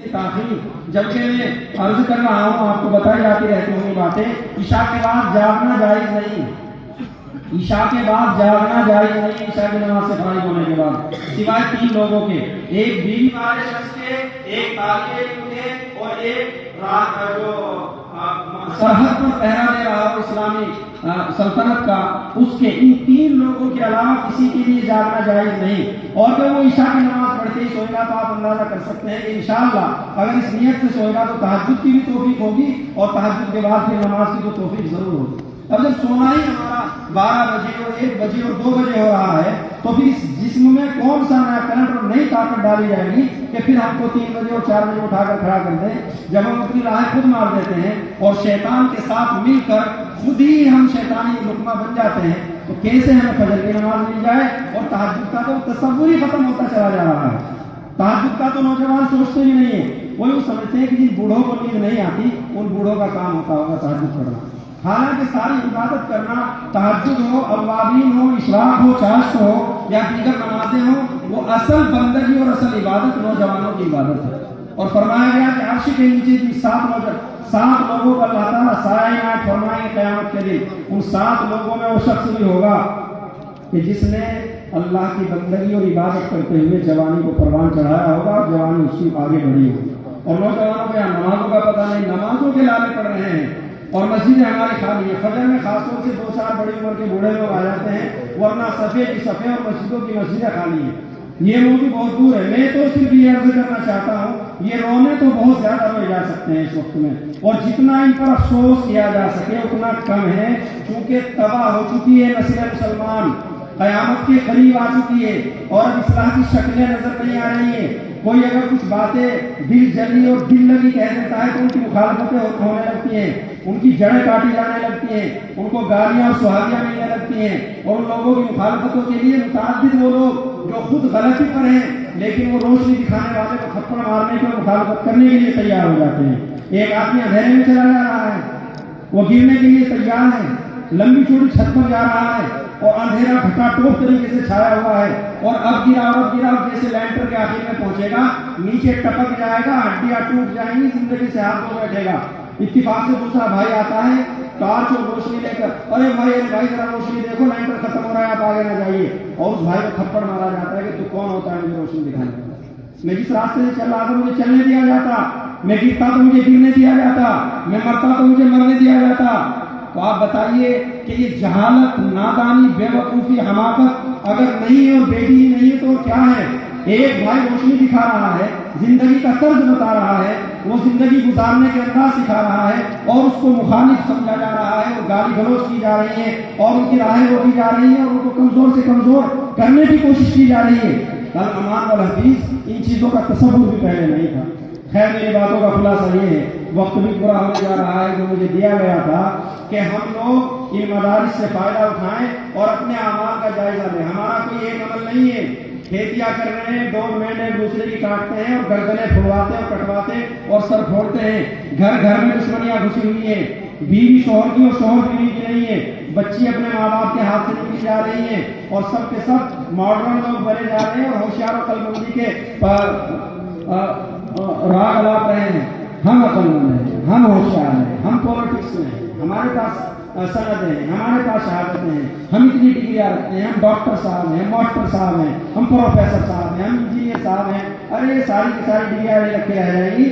کی تاخیر، جبکہ میں عرض کر رہا ہوں، آپ کو بتائی جاتی رہتی ہوں یہ باتیں، عشاء کے بعد جاگنا جائز نہیں، عشاء کے بعد جاگنا جائز نہیں، عشاء کی نماز سے فارغ ہونے کے بعد، سوائے 3 لوگوں کے، ایک بیوی والے شخص کے، ایک طالب علم کے، اور ایک جو سرحد پر پہرا دے رہا ہو اسلامی سلطنت کا، اس کے، ان 3 لوگوں کے علاوہ کسی کے لیے جاگنا جائز نہیں۔ اور جب وہ عشاء کی نماز پڑھتے ہی سوئے گا تو آپ اندازہ کر سکتے ہیں کہ انشاءاللہ اگر اس نیت سے سوئے گا تو تہجد کی بھی توفیق ہوگی، اور تہجد کے بعد پھر نماز کی تو توفیق ضرور ہوگی۔ اب جب سونا ہی ہمارا 12 بجے اور 1 بجے اور 2 بجے ہو رہا ہے، تو پھر اس جسم میں کون سا نیا کرنٹ اور نئی طاقت ڈالی جائے گی کہ پھر ہم کو 3 بجے اور 4 بجے اٹھا کر کھڑا کر دیں، جب ہم اپنی راہ خود مار دیتے ہیں اور شیطان کے ساتھ مل کر خود ہی ہم شیطانی لقمہ بن جاتے ہیں، تو کیسے ہمیں فجر کی نماز مل جائے؟ اور تہجد کا تو تصور ہی ختم ہوتا چلا جا رہا ہے۔ تہجد کا تو نوجوان سوچتے بھی نہیں ہے، وہ یوں سمجھتے ہیں کہ جن بوڑھوں کو نیند نہیں آتی ان بوڑھوں کا کام ہوتا ہوگا تہجد پڑھنا۔ حالانکہ ساری عبادت کرنا، تہجد ہو، اوابین ہو، اشراق ہو، چاشت ہو، یا دیگر نمازیں ہوں، وہ اصل بندگی اور اصل عبادت نوجوانوں کی عبادت ہے۔ اور فرمایا گیا کہ عرش کے نیچے بھی 7 لوگوں کو اللہ تعالیٰ سایہ عنایت فرمائیں گے قیامت کے دن۔ ان 7 لوگوں میں وہ شخص بھی ہوگا کہ جس نے اللہ کی بندگی اور عبادت کرتے ہوئے جوانی کو پروان چڑھایا ہوگا، اور جوانی اس کی آگے بڑھی ہوگی۔ اور نوجوانوں کو یہاں نمازوں کا پتہ نہیں، نمازوں کے لالے پڑ رہے ہیں، اور مسجدیں ہماری خالی ہیں۔ فجر میں خاص طور سے 2-4 بڑی عمر کے بوڑھے لوگ آ جاتے ہیں، ورنہ صفے کی صفے اور مسجدوں کی مسجدیں خالی ہیں۔ یہ موضوع بہت دور ہے، میں تو صرف یہ عرض کرنا چاہتا ہوں، یہ رونے تو بہت زیادہ روئے جا سکتے ہیں اس وقت میں، اور جتنا ان پر افسوس کیا جا سکے اتنا کم ہے، چونکہ تباہ ہو چکی ہے نسل مسلمان، قیامت کے قریب آ چکی ہے، اور اب اصلاح کی شکلیں نظر نہیں آ رہی ہیں۔ کوئی اگر کچھ باتیں دل جلی اور دل لگی کہہ دیتا ہے تو ان کی مخالفتیں ہونے لگتی ہیں، ان کی جڑیں کاٹی جانے لگتی ہیں، ان کو گالیاں اور سہاگیاں ملنے لگتی ہیں، اور ان لوگوں کی مخالفتوں کے لیے متعدد وہ لوگ جو خود غلطی پر ہیں لیکن وہ روشنی دکھانے والے کو تھپڑ مارنے کو مخالفت کرنے کے لیے تیار ہو جاتے ہیں۔ ایک آدمی اندھیرے میں چلا جا رہا ہے، وہ گرنے کے لیے تیار ہے، لمبی چوڑی چھت پر جا رہا ہے اور اندھیرا گھٹا ٹوپ طریقے سے چھایا ہوا ہے، اور اب گرا جیسے لینٹر کے آخر میں پہنچے گا، نیچے ٹپک جائے گا، ہڈیاں ٹوٹ جائیں گی، زندگی سے ہاتھ دھو بیٹھے گا۔ اتفاق سے دوسرا بھائی آتا ہے ٹارچ اور روشنی لے کر، ارے بھائی ذرا روشنی دیکھو، لینٹر ختم ہو رہا ہے، آپ آگے نہ جائیے، اور اس بھائی کو تھپڑ مارا جاتا ہے کہ تو کون ہوتا ہے مجھے روشنی دکھانے والا؟ میں جس راستے سے چل رہا تھا مجھے چلنے دیا جاتا، میں گرتا تو مجھے گرنے دیا جاتا، میں مرتا تو مجھے مرنے دیا جاتا۔ تو آپ بتائیے کہ یہ جہالت، نادانی، بے وقوفی، حماقت اگر نہیں ہے اور بیٹی ہی نہیں ہے تو کیا ہے؟ ایک بھائی روشنی دکھا رہا ہے، زندگی کا طرز بتا رہا ہے، وہ زندگی گزارنے کے انداز سکھا رہا ہے، اور اس کو مخالف سمجھا جا رہا ہے، اور گالی گلوچ کی جا رہی ہے، اور ان کی راہیں روکی جا رہی ہیں، اور ان کو کمزور سے کمزور کرنے کی کوشش کی جا رہی ہے۔ کل امان والحدیث ان چیزوں کا تصور بھی پہلے نہیں تھا۔ خیر، میری باتوں کا خلاصہ یہ ہے، وقت بھی پورا ہونے جا رہا ہے، جو مجھے دیا گیا تھا کہ ہم لوگ ان مدارس سے فائدہ اٹھائیں اور اپنے اعمال کا جائزہ لیں۔ ہمارا کوئی ایک عمل نہیں ہے، کھیتیاں کر رہے ہیں، 2 مہینے ایک دوسرے کی کاٹتے ہیں اور گردنیں پھڑواتے اور کٹواتے اور سر پھوڑتے ہیں، گھر گھر میں دشمنیاں گھسی ہوئی ہیں، بیوی شوہر کی اور شوہر بیوی کی نہیں ہے، بچی اپنے ماں باپ کے ہاتھ سے نکلی جا رہی ہیں، اور سب کے سب ماڈرن لوگ بنے جا رہے ہیں اور ہوشیار و عقلمندی کے راگ الاپ رہے ہیں۔ ہم عقل مند ہیں، ہم ہوشیار ہیں، ہم پولیٹکس میں ہیں، ہمارے پاس سندیں ہیں، ہمارے پاس شہادتیں ہیں، ہم اتنی ڈگریاں رکھتے ہیں، ہم ڈاکٹر صاحب ہیں، ہم ماسٹر صاحب ہیں، ہم پروفیسر صاحب ہیں، ہم انجینئر صاحب ہیں۔ ارے یہ ساری کی ساری ڈگریاں رکھے رہ جائیں گی۔